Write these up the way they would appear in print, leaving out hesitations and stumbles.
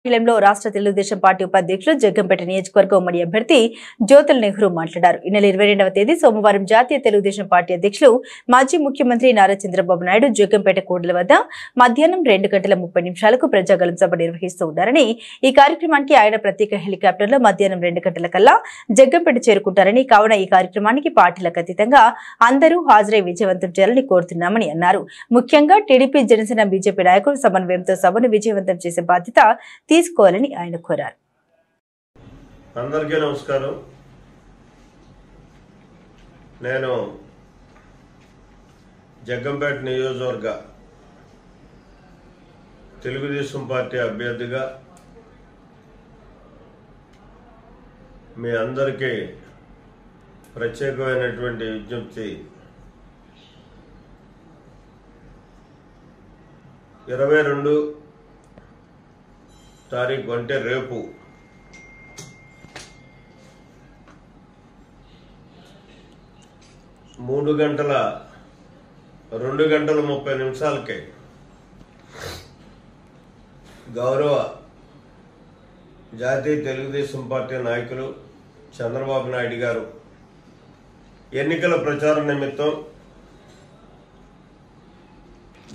లో రాష్ట్ర తెలుగుదేశం పార్టీ ఉపాధ్యక్షులు జగ్గంపేట నియోజకవర్గ ఉమ్మడి అభ్యర్థి జ్యోతుల నెహ్రూ మాట్లాడారు. ఈ నెల 22వ తేదీ సోమవారం జాతీయ తెలుగుదేశం పార్టీ అధ్యక్షులు మాజీ ముఖ్యమంత్రి నారా చంద్రబాబు నాయుడు జగ్గంపేట కూడలి వద్ద మధ్యాహ్నం 2:30 ప్రజాగళం సభ నిర్వహిస్తూ ఉన్నారని, ఈ కార్యక్రమానికి ఆయన ప్రత్యేక హెలికాప్టర్లో మధ్యాహ్నం 2 గంటల కల్లా జగ్గంపేట చేరుకుంటారని, కావున ఈ కార్యక్రమానికి పార్టీలకు అతీతంగా అందరూ హాజరై విజయవంతం చేయాలని కోరుతున్నామని అన్నారు. ముఖ్యంగా టీడీపీ, జనసేన, బీజేపీ నాయకులు సమన్వయంతో సభను విజయవంతం చేసే బాధ్యత తీసుకోవాలని ఆయన కోరారు. అందరికీ నమస్కారం. నేను జగ్గంపేట నియోజకవర్గ తెలుగుదేశం పార్టీ అభ్యర్థిగా మీ అందరికీ ప్రత్యేకమైనటువంటి విజ్ఞప్తి. 22 తారీఖు అంటే రేపు మూడు గంటల 2:30 గౌరవ జాతీయ తెలుగుదేశం పార్టీ నాయకులు చంద్రబాబు నాయుడు గారు ఎన్నికల ప్రచార నిమిత్తం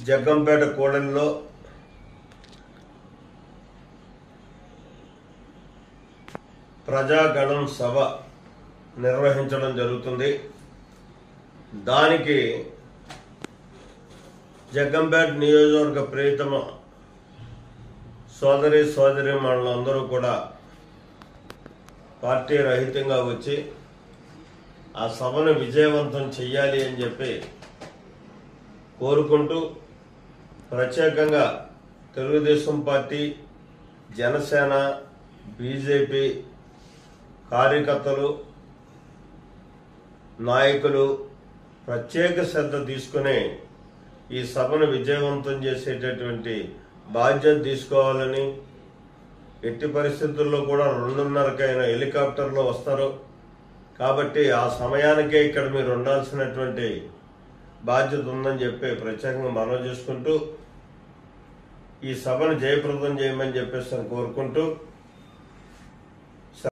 జగ్గంపేట కూడలిలో ప్రజాగణం సభ నిర్వహించడం జరుగుతుంది. దానికి జగ్గంపేట నియోజకవర్గ ప్రియతమ సోదరీమణులందరూ కూడా పార్టీ రహితంగా వచ్చి ఆ సభను విజయవంతం చెయ్యాలి అని చెప్పి కోరుకుంటూ, ప్రత్యేకంగా తెలుగుదేశం పార్టీ, జనసేన, బీజేపీ కార్యకర్తలు, నాయకులు ప్రత్యేక శ్రద్ధ తీసుకుని ఈ సభను విజయవంతం చేసేటటువంటి బాధ్యత తీసుకోవాలని, ఎట్టి పరిస్థితుల్లో కూడా 2:30 హెలికాప్టర్లో వస్తారు కాబట్టి ఆ సమయానికే ఇక్కడ మీరు ఉండాల్సినటువంటి బాధ్యత ఉందని చెప్పి ప్రత్యేకంగా మనవి చేసుకుంటూ ఈ సభను జయప్రదం చేయమని చెప్పేసి కోరుకుంటూ